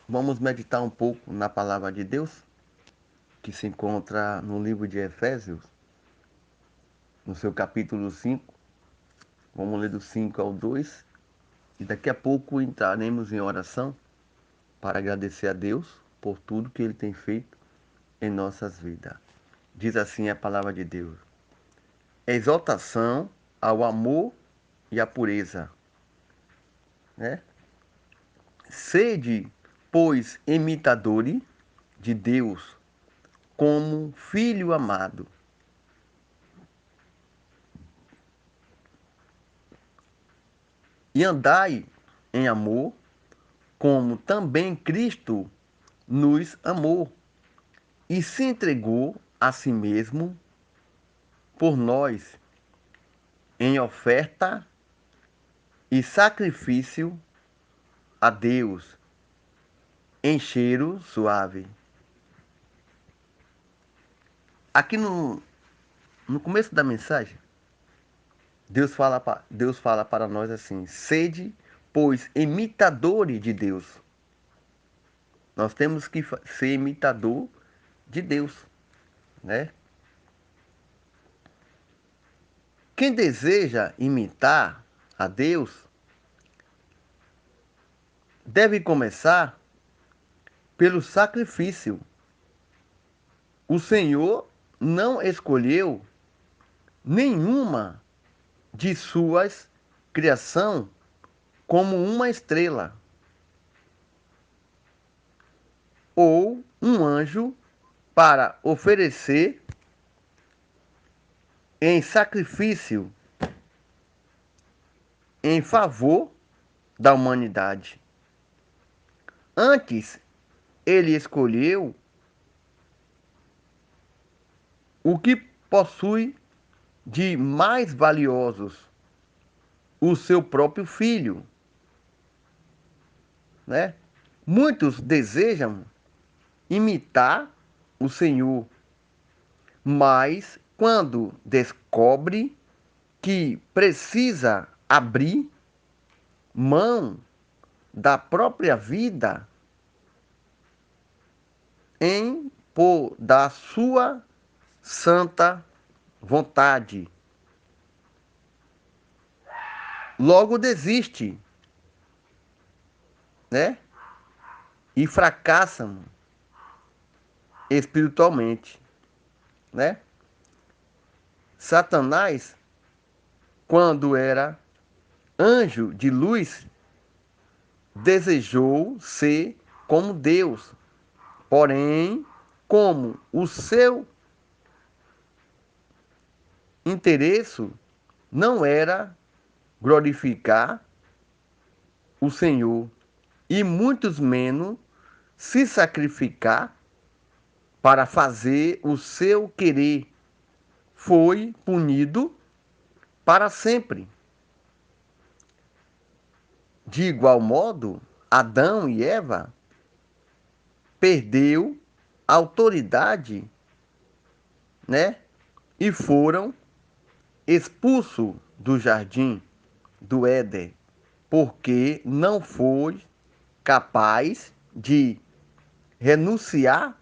Vamos meditar um pouco na palavra de Deus, que se encontra no livro de Efésios, no seu capítulo 5. Vamos ler do 5 ao 2. E daqui a pouco entraremos em oração para agradecer a Deus por tudo que Ele tem feito em nossas vidas. Diz assim a palavra de Deus: exaltação ao amor e à pureza, né? Sede, pois, imitadores de Deus como filho amado, e andai em amor, como também Cristo nos amou e se entregou a si mesmo por nós em oferta e sacrifício a Deus em cheiro suave. Aqui no começo da mensagem, Deus fala para nós assim: sede, pois, imitadores de Deus. Nós temos que ser imitador de Deus, né? Quem deseja imitar a Deus deve começar pelo sacrifício. O Senhor não escolheu nenhuma de suas criação como uma estrela ou um anjo para oferecer em sacrifício em favor da humanidade. Antes, ele escolheu o que possui de mais valiosos, o seu próprio filho, né? Muitos desejam imitar o Senhor, mas quando descobre que precisa abrir mão da própria vida em por da sua santa vontade, logo desiste, né? E fracassam espiritualmente, né? Satanás, quando era anjo de luz, desejou ser como Deus, porém, como o seu interesse não era glorificar o Senhor e muitos menos se sacrificar para fazer o seu querer, foi punido para sempre. De igual modo, Adão e Eva perdeu a autoridade, né? E foram expulsos do jardim do Éden, porque não foi capaz de renunciar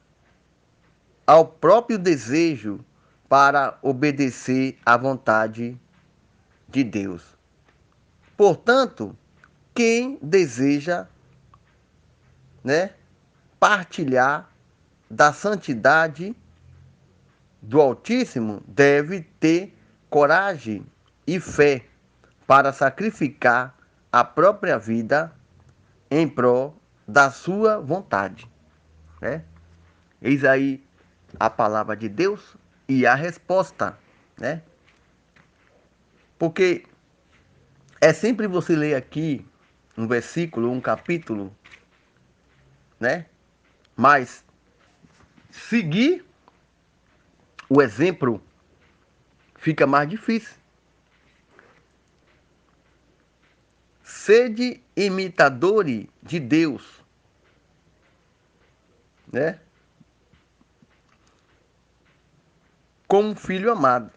ao próprio desejo para obedecer à vontade de Deus. Portanto, quem deseja, né, partilhar da santidade do Altíssimo deve ter coragem e fé para sacrificar a própria vida em prol da sua vontade, né? Eis aí a palavra de Deus e a resposta, né? Porque é sempre você ler aqui um versículo, um capítulo, né? Mas seguir o exemplo fica mais difícil. Sede imitadores de Deus, né? Como filho amado.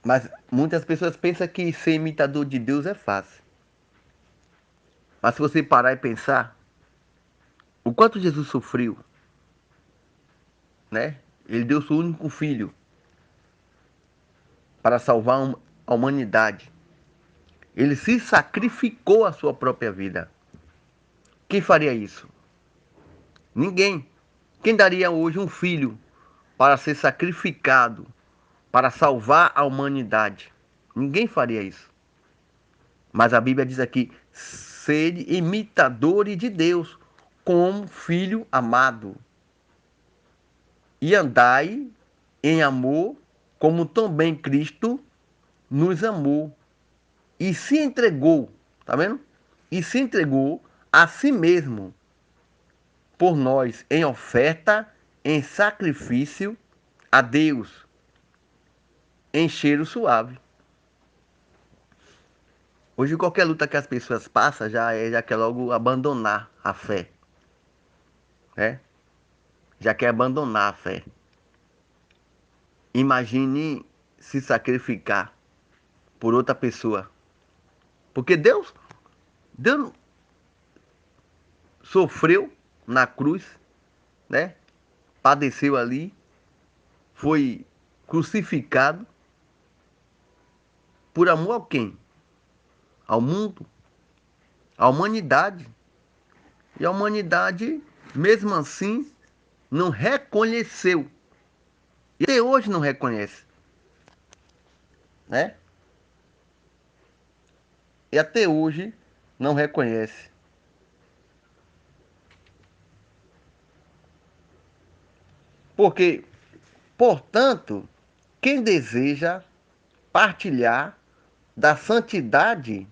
Mas muitas pessoas pensam que ser imitador de Deus é fácil. Mas se você parar e pensar, o quanto Jesus sofreu, né? Ele deu seu único filho para salvar a humanidade. Ele se sacrificou a sua própria vida. Quem faria isso? Ninguém. Quem daria hoje um filho para ser sacrificado, para salvar a humanidade? Ninguém faria isso. Mas a Bíblia diz aqui: sede imitadores de Deus, como filho amado, e andai em amor, como também Cristo nos amou e se entregou, tá vendo? E se entregou a si mesmo por nós em oferta, em sacrifício a Deus, em cheiro suave. Hoje qualquer luta que as pessoas passam já quer logo abandonar a fé, né? Já quer abandonar a fé. Imagine se sacrificar por outra pessoa. Porque Deus sofreu na cruz, né? Padeceu ali, foi crucificado por amor a quem? Ao mundo, à humanidade. E a humanidade, mesmo assim, não reconheceu. E até hoje não reconhece, né? E até hoje não reconhece. Porque, portanto, quem deseja partilhar da santidade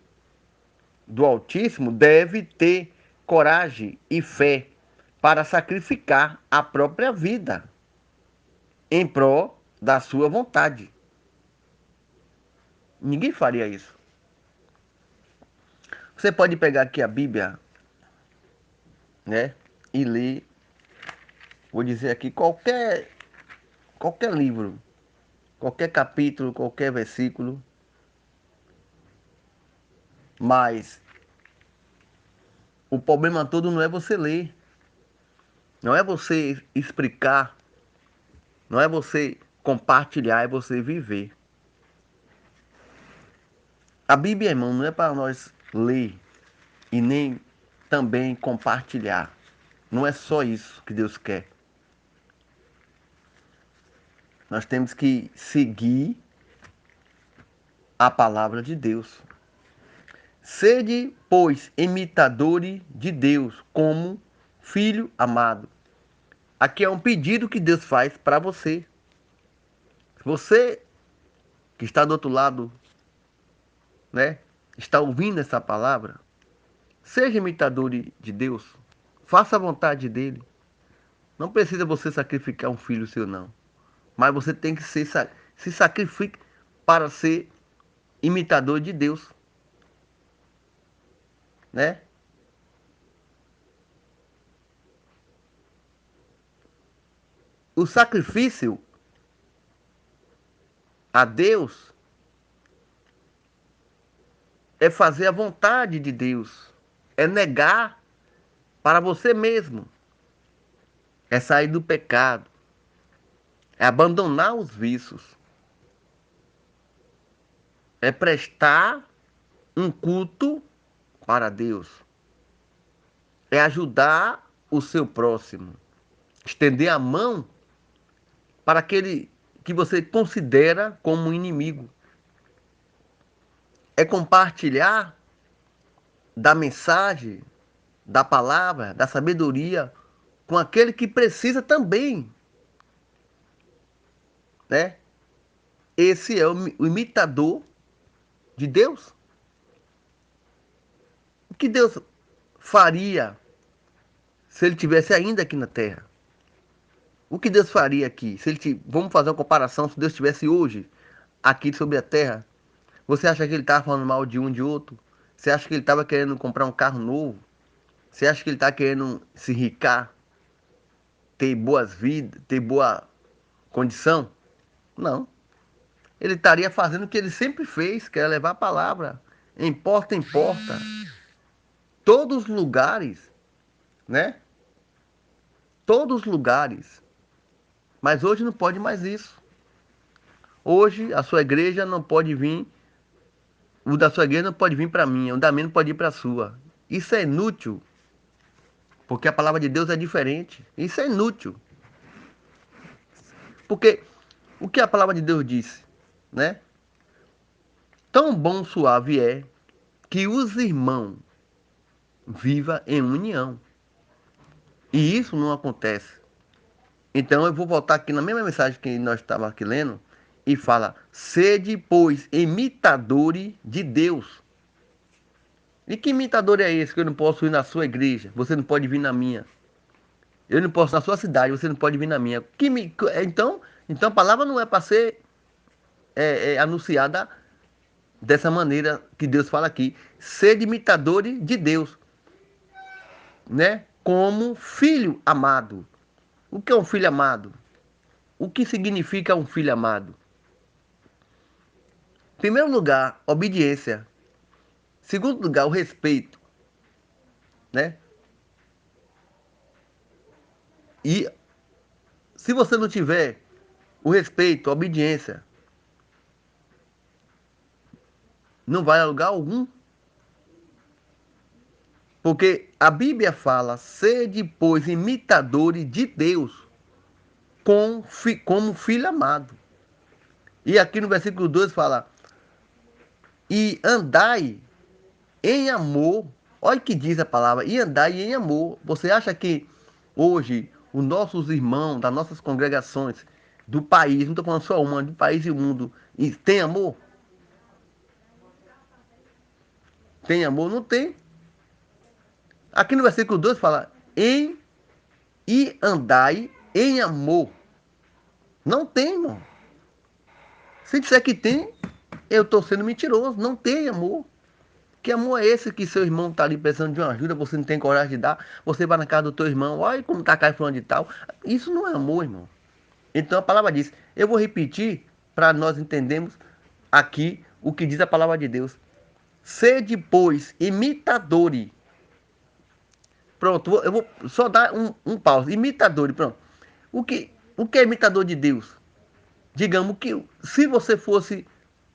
do Altíssimo deve ter coragem e fé para sacrificar a própria vida em prol da sua vontade. Ninguém faria isso. Você pode pegar aqui a Bíblia, né, e ler, vou dizer aqui qualquer livro, qualquer capítulo, qualquer versículo, mas o problema todo não é você ler, não é você explicar, não é você compartilhar, é você viver. A Bíblia, irmão, não é para nós ler e nem também compartilhar. Não é só isso que Deus quer. Nós temos que seguir a palavra de Deus. Sede, pois, imitadores de Deus, como filho amado. Aqui é um pedido que Deus faz para você. Você que está do outro lado, né? Está ouvindo essa palavra? Seja imitador de Deus. Faça a vontade dele. Não precisa você sacrificar um filho seu, não. Mas você tem que se sacrificar para ser imitador de Deus, né? O sacrifício a Deus é fazer a vontade de Deus, é negar para você mesmo, é sair do pecado, é abandonar os vícios, é prestar um culto para Deus, é ajudar o seu próximo, estender a mão para aquele que você considera como um inimigo, é compartilhar da mensagem, da palavra, da sabedoria com aquele que precisa também, né? Esse é o imitador de Deus. O que Deus faria se ele tivesse ainda aqui na Terra? O que Deus faria aqui? Vamos fazer uma comparação se Deus estivesse hoje aqui sobre a Terra. Você acha que ele estava falando mal de um de outro? Você acha que ele estava querendo comprar um carro novo? Você acha que ele está querendo se enricar, ter boas vidas, ter boa condição? Não. Ele estaria fazendo o que ele sempre fez, que é levar a palavra em porta, todos os lugares, né? Todos os lugares. Mas hoje não pode mais isso. Hoje a sua igreja não pode vir, o da sua igreja não pode vir para mim, o da minha não pode ir para a sua. Isso é inútil, porque a palavra de Deus é diferente. Isso é inútil. Porque o que a palavra de Deus disse, né? Tão bom suave é que os irmãos vivam em união. E isso não acontece. Então eu vou voltar aqui na mesma mensagem que nós estávamos aqui lendo e fala: sede, pois, imitadores de Deus. E que imitador é esse que eu não posso ir na sua igreja? Você não pode vir na minha. Eu não posso ir na sua cidade, você não pode vir na minha. Então a palavra não é para ser anunciada dessa maneira que Deus fala aqui. Sede imitadores de Deus, né? Como filho amado. O que é um filho amado? O que significa um filho amado? Em primeiro lugar, obediência. Segundo lugar, o respeito, né? E se você não tiver o respeito, a obediência, não vai a lugar algum. Porque a Bíblia fala: sede, pois, imitadores de Deus, como filho amado. E aqui no versículo 2 fala: e andai em amor. Olha o que diz a palavra: e andai em amor. Você acha que hoje os nossos irmãos das nossas congregações do país, não estou falando só uma, do país e o mundo, tem amor? Tem amor? Não tem. Aqui no versículo 2 fala: em e andai em amor. Não tem, irmão. Se disser que tem, eu estou sendo mentiroso. Não tem amor. Que amor é esse que seu irmão está ali precisando de uma ajuda, você não tem coragem de dar, você vai na casa do teu irmão, olha como está caindo fulano de tal. Isso não é amor, irmão. Então a palavra diz, eu vou repetir para nós entendermos aqui o que diz a palavra de Deus. Sede, pois, imitadores. Pronto, eu vou só dar um pause. Imitadores, pronto. O que é imitador de Deus? Digamos que se você fosse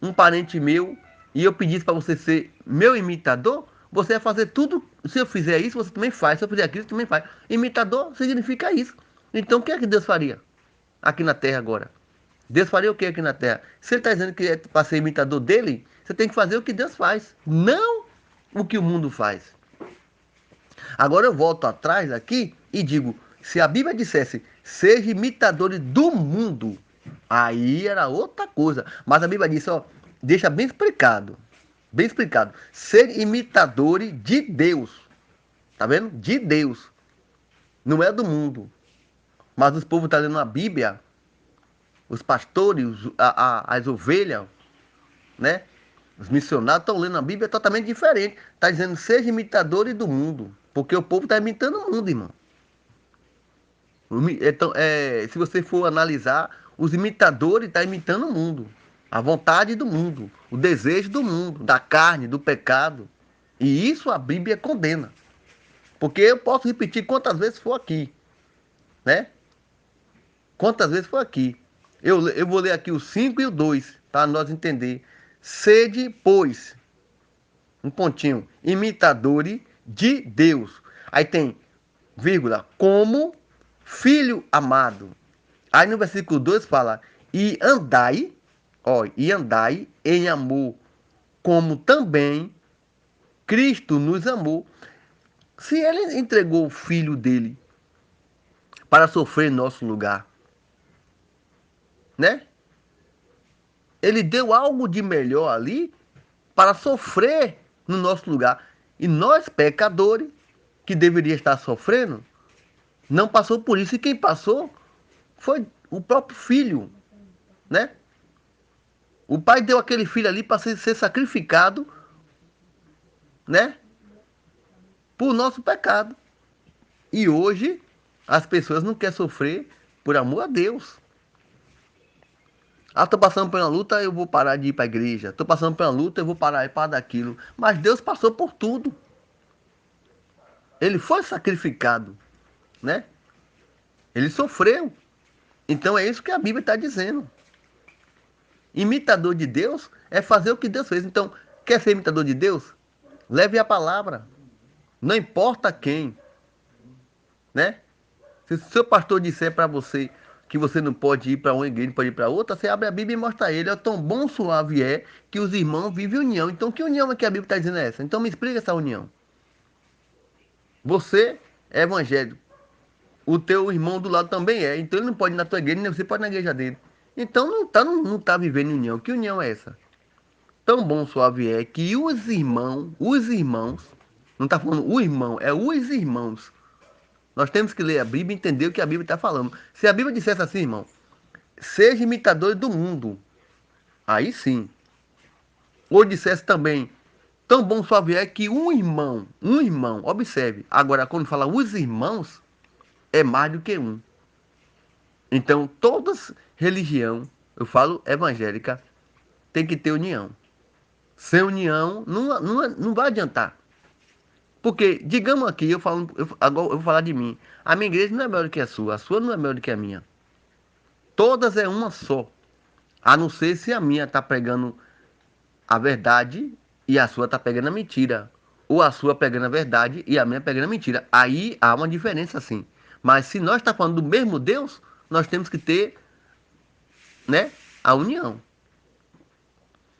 um parente meu e eu pedisse para você ser meu imitador, você ia fazer tudo. Se eu fizer isso, você também faz. Se eu fizer aquilo, você também faz. Imitador significa isso. Então o que é que Deus faria aqui na terra agora? Deus faria o que aqui na terra? Se ele está dizendo que é para ser imitador dele, você tem que fazer o que Deus faz, não o que o mundo faz. Agora eu volto atrás aqui e digo, se a Bíblia dissesse, seja imitadores do mundo, aí era outra coisa. Mas a Bíblia diz, ó, deixa bem explicado, ser imitadores de Deus. Tá vendo? De Deus. Não é do mundo. Mas os povos estão lendo a Bíblia, os pastores, as ovelhas, né? Os missionários estão lendo a Bíblia totalmente diferente. Está dizendo, seja imitadores do mundo. Porque o povo está imitando o mundo, irmão. Então, se você for analisar, os imitadores estão imitando o mundo. A vontade do mundo. O desejo do mundo. Da carne, do pecado. E isso a Bíblia condena. Porque eu posso repetir quantas vezes for aqui. Né? Quantas vezes for aqui. Eu vou ler aqui o 5 e o 2, para nós entender. Sede, pois, um pontinho, imitadores de Deus. Aí tem, vírgula, como filho amado. Aí no versículo 2 fala, e andai em amor, como também Cristo nos amou. Se ele entregou o filho dele para sofrer em nosso lugar, né? Ele deu algo de melhor ali para sofrer no nosso lugar. E nós, pecadores, que deveria estar sofrendo, não passou por isso. E quem passou foi o próprio filho, né? O pai deu aquele filho ali para ser sacrificado, né? Por nosso pecado. E hoje as pessoas não querem sofrer por amor a Deus. Ah, tô passando por uma luta, eu vou parar de ir para a igreja. Tô passando por uma luta, eu vou parar daquilo. Mas Deus passou por tudo. Ele foi sacrificado, né? Ele sofreu. Então é isso que a Bíblia está dizendo. Imitador de Deus é fazer o que Deus fez. Então, quer ser imitador de Deus? Leve a palavra. Não importa quem, né? Se o seu pastor disser para você que você não pode ir para uma igreja, não pode ir para outra, você abre a Bíblia e mostra a ele. É tão bom, suave é que os irmãos vivem união. Então, que união é que a Bíblia está dizendo é essa? Então, me explica essa união. Você é evangélico. O teu irmão do lado também é. Então, ele não pode ir na tua igreja, nem você pode ir na igreja dele. Então, não tá vivendo união. Que união é essa? Tão bom, suave é que os irmãos, não está falando o irmão, é os irmãos. Nós temos que ler a Bíblia e entender o que a Bíblia está falando. Se a Bíblia dissesse assim, irmão, seja imitador do mundo, aí sim. Ou dissesse também, tão bom suave é que um irmão, observe. Agora, quando fala os irmãos, é mais do que um. Então, toda religião, eu falo evangélica, tem que ter união. Sem união, não vai adiantar. Porque, digamos aqui, agora eu vou falar de mim. A minha igreja não é maior do que a sua não é maior do que a minha. Todas é uma só. A não ser se a minha está pregando a verdade e a sua está pegando a mentira. Ou a sua pegando a verdade e a minha pegando a mentira. Aí há uma diferença sim. Mas se nós estamos falando do mesmo Deus, nós temos que ter, né, a união.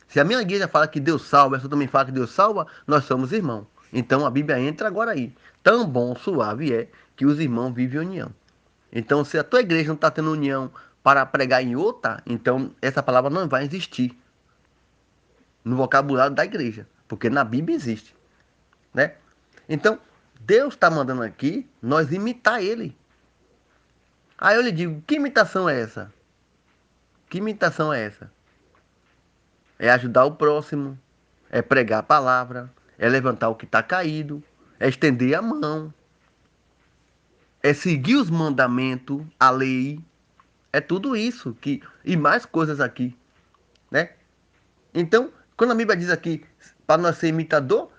Se a minha igreja fala que Deus salva, a sua também fala que Deus salva, nós somos irmãos. Então a Bíblia entra agora aí. Tão bom, suave é que os irmãos vivem em união. Então, se a tua igreja não está tendo união para pregar em outra, então essa palavra não vai existir no vocabulário da igreja, porque na Bíblia existe, né? Então, Deus está mandando aqui nós imitar Ele. Aí eu lhe digo, que imitação é essa? Que imitação é essa? É ajudar o próximo, é pregar a palavra, é levantar o que está caído, é estender a mão, é seguir os mandamentos, a lei, é tudo isso que e mais coisas aqui, né? Então, quando a Bíblia diz aqui para nós ser imitador,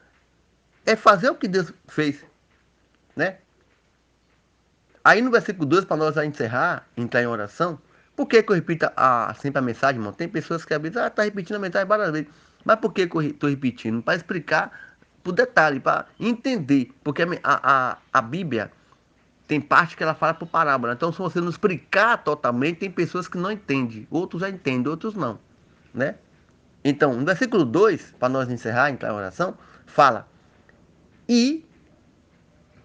é fazer o que Deus fez, né? Aí no versículo 2, para nós encerrar, entrar em oração, por que que eu repito sempre a mensagem, irmão? Tem pessoas que às vezes, tá repetindo a mensagem várias vezes. Mas por que que eu estou repetindo? Para explicar por detalhe, para entender. Porque a Bíblia tem parte que ela fala por parábola. Então, se você não explicar totalmente, tem pessoas que não entendem. Outros já entendem, outros não, né? Então, no versículo 2, para nós encerrar, entrar em oração, fala: e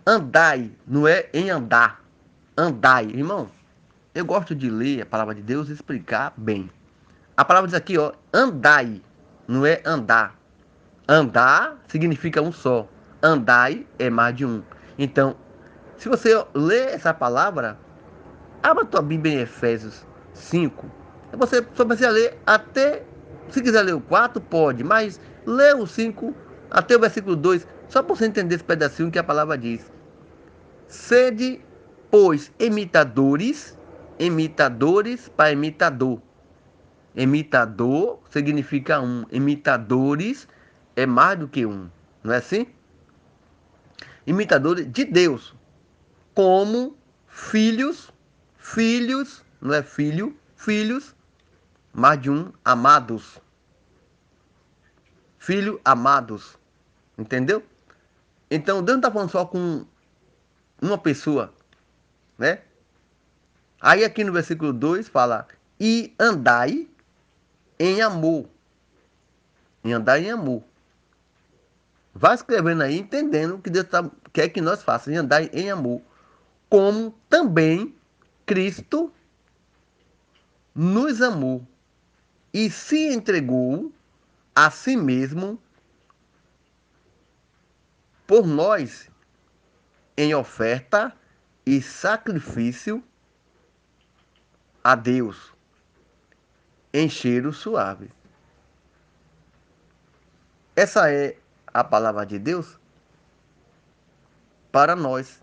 andai, não é em andar, andai. Irmão, eu gosto de ler a palavra de Deus e explicar bem. A palavra diz aqui, ó, andai, não é andar. Andar significa um só. Andai é mais de um. Então, se você ler essa palavra, abra tua Bíblia em Efésios 5. Você só precisa ler até, se quiser ler o 4, pode, mas lê o 5 até o versículo 2, só para você entender esse pedacinho que a palavra diz. Sede, pois, imitadores para imitador. Imitador significa um. Imitadores é mais do que um. Não é assim? Imitadores de Deus. Como filhos, não é filho, filhos, mais de um, amados. Filho, amados. Entendeu? Então, Deus não está falando só com uma pessoa, né? Aí aqui no versículo 2 fala: e andai em amor. Em andar em amor. Vai escrevendo aí, entendendo o que Deus quer que nós façamos, em andar em amor. Como também Cristo nos amou e se entregou a si mesmo por nós em oferta e sacrifício a Deus, em cheiro suave. Essa é a palavra de Deus para nós.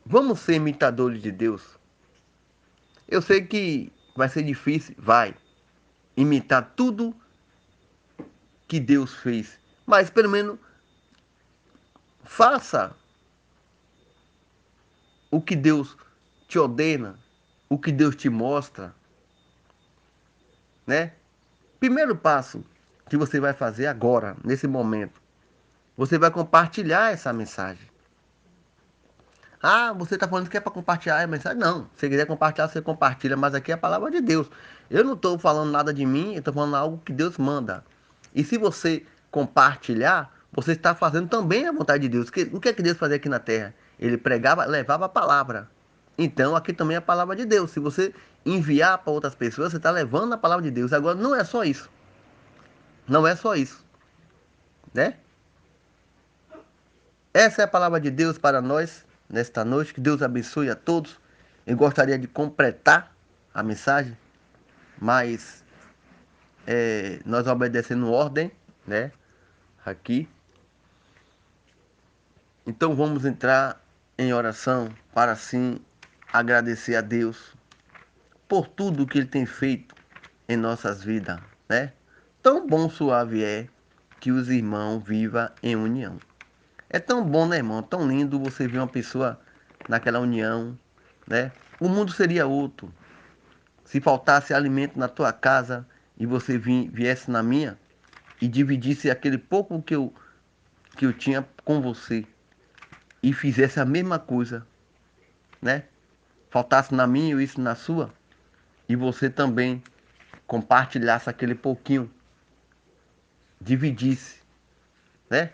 Vamos ser imitadores de Deus. Eu sei que vai ser difícil, vai, imitar tudo que Deus fez, mas pelo menos Faça o que Deus te ordena, o que Deus te mostra, né? Primeiro passo que você vai fazer agora, nesse momento, você vai compartilhar essa mensagem. Ah, você está falando que é para compartilhar a mensagem? Não. Se quiser compartilhar, você compartilha, mas aqui é a palavra de Deus. Eu não estou falando nada de mim, eu estou falando algo que Deus manda. E se você compartilhar, você está fazendo também a vontade de Deus. O que é que Deus fazia aqui na terra? Ele pregava, levava a palavra. Então, aqui também é a palavra de Deus. Se você enviar para outras pessoas, você está levando a palavra de Deus. Agora, não é só isso. Não é só isso, né? Essa é a palavra de Deus para nós nesta noite. Que Deus abençoe a todos. Eu gostaria de completar a mensagem, mas nós obedecendo ordem, né? Aqui. Então vamos entrar em oração para assim agradecer a Deus por tudo que Ele tem feito em nossas vidas, né? Tão bom suave é que os irmãos vivam em união. É tão bom, né, irmão? Tão lindo você ver uma pessoa naquela união, né? O mundo seria outro. Se faltasse alimento na tua casa e você viesse na minha e dividisse aquele pouco que eu tinha com você e fizesse a mesma coisa, né? Faltasse na minha e isso na sua e você também compartilhasse aquele pouquinho, dividisse, né?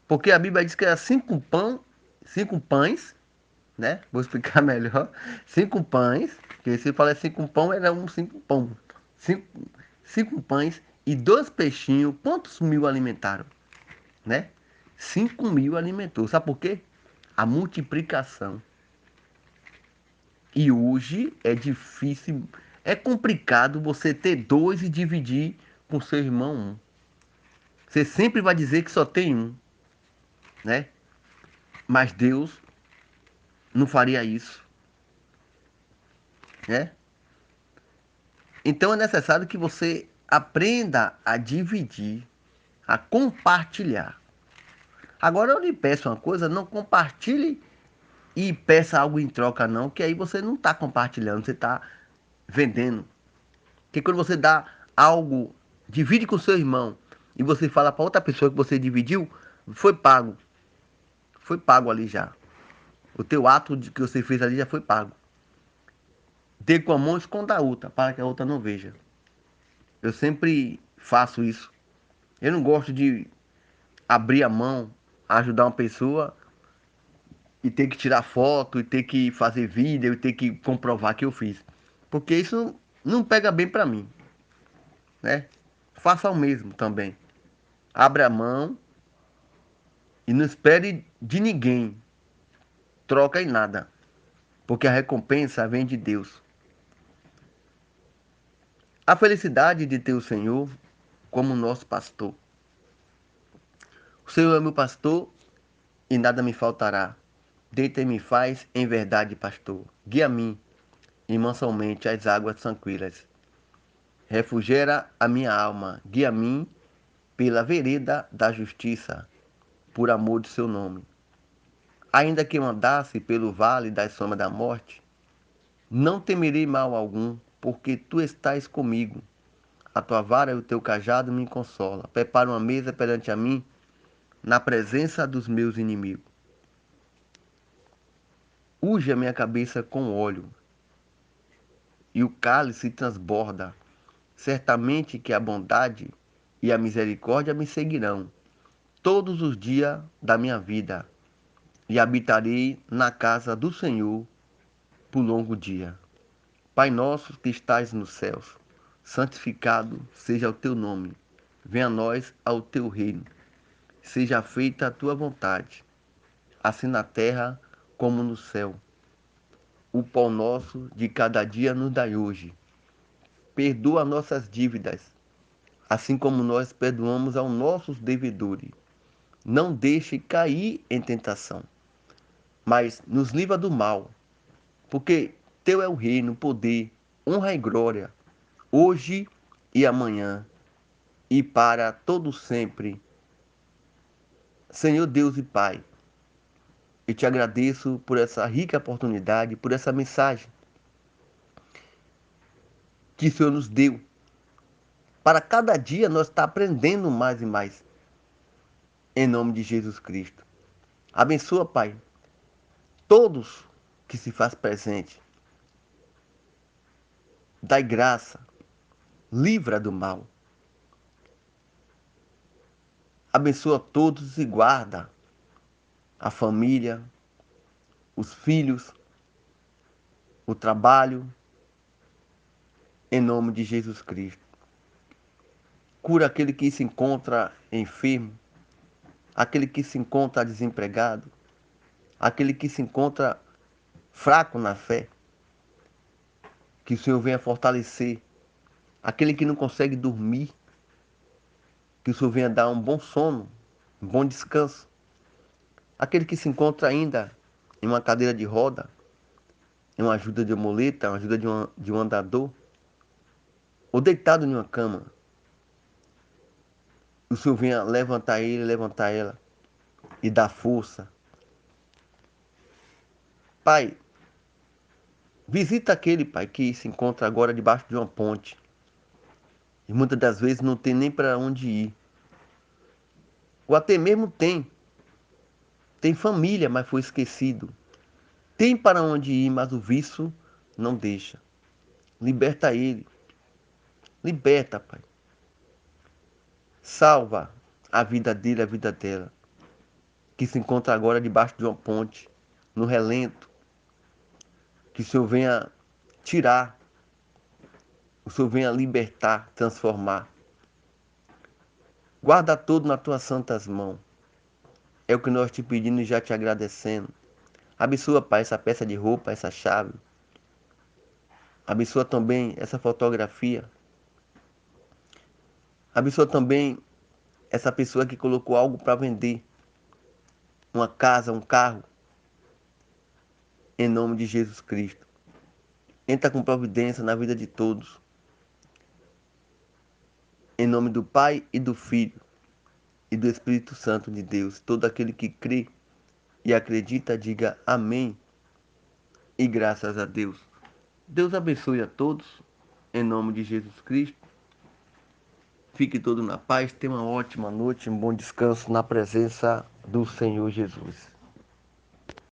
Porque a Bíblia diz que era cinco pães, né? Vou explicar melhor. Cinco pães, que se fala cinco pão, era cinco pão. Cinco, cinco pães e dois peixinhos. Quantos mil alimentaram, né? 5.000 alimentou. Sabe por quê? A multiplicação. E hoje é difícil, é complicado você ter dois e dividir com seu irmão um. Você sempre vai dizer que só tem um, né? Mas Deus não faria isso, né? Então é necessário que você aprenda a dividir, a compartilhar. Agora eu lhe peço uma coisa, não compartilhe e peça algo em troca não, que aí você não está compartilhando, você está vendendo. Porque quando você dá algo, divide com seu irmão e você fala para outra pessoa que você dividiu, foi pago. Foi pago ali já. O teu ato que você fez ali já foi pago. Dê com a mão e esconda a outra, para que a outra não veja. Eu sempre faço isso. Eu não gosto de abrir a mão, ajudar uma pessoa e ter que tirar foto, e ter que fazer vídeo, e ter que comprovar que eu fiz. Porque isso não pega bem pra mim, né? Faça o mesmo também. Abra a mão e não espere de ninguém troca em nada, porque a recompensa vem de Deus. A felicidade de ter o Senhor como nosso pastor. O Senhor é meu pastor e nada me faltará. Deita-me faz em verdade, pastor. Guia-me e mansomente às águas tranquilas. Refrigera a minha alma, guia-me pela vereda da justiça, por amor de seu nome. Ainda que eu andasse pelo vale da sombra da morte, não temerei mal algum, porque tu estás comigo. A tua vara e o teu cajado me consola. Prepara uma mesa perante a mim, na presença dos meus inimigos. Unge a minha cabeça com óleo, e o cálice transborda. Certamente que a bondade e a misericórdia me seguirão todos os dias da minha vida, e habitarei na casa do Senhor por longo dia. Pai nosso que estás nos céus, santificado seja o teu nome. Venha a nós ao teu reino. Seja feita a tua vontade, assim na terra como no céu. O pão nosso de cada dia nos dai hoje. Perdoa nossas dívidas, assim como nós perdoamos aos nossos devedores. Não deixe cair em tentação, mas nos livra do mal, porque teu é o reino, o poder, honra e glória, hoje e amanhã, e para todo sempre. Senhor Deus e Pai, eu te agradeço por essa rica oportunidade, por essa mensagem que o Senhor nos deu. Para cada dia nós estar aprendendo mais e mais. Em nome de Jesus Cristo. Abençoa, Pai, todos que se faz presente. Dai graça, livra do mal. Abençoa todos e guarda a família, os filhos, o trabalho, em nome de Jesus Cristo. Cura aquele que se encontra enfermo, aquele que se encontra desempregado, aquele que se encontra fraco na fé. Que o Senhor venha fortalecer aquele que não consegue dormir, que o Senhor venha dar um bom sono, um bom descanso. Aquele que se encontra ainda em uma cadeira de roda, em uma ajuda de muleta, uma ajuda de um andador, ou deitado em uma cama, o Senhor venha levantar ele, levantar ela e dar força. Pai, visita aquele, Pai, que se encontra agora debaixo de uma ponte e muitas das vezes não tem nem para onde ir. Ou até mesmo tem família, mas foi esquecido. Tem para onde ir, mas o vício não deixa. Liberta ele. Liberta, Pai. Salva a vida dele, a vida dela, que se encontra agora debaixo de uma ponte, no relento. Que o Senhor venha tirar, o Senhor venha libertar, transformar. Guarda tudo nas tuas santas mãos. É o que nós te pedimos e já te agradecendo. Abençoa, Pai, essa peça de roupa, essa chave. Abençoa também essa fotografia. Abençoa também essa pessoa que colocou algo para vender. Uma casa, um carro. Em nome de Jesus Cristo. Entra com providência na vida de todos. Em nome do Pai e do Filho e do Espírito Santo de Deus. Todo aquele que crê e acredita, diga amém e graças a Deus. Deus abençoe a todos. Em nome de Jesus Cristo. Fique todo na paz. Tenha uma ótima noite, um bom descanso na presença do Senhor Jesus.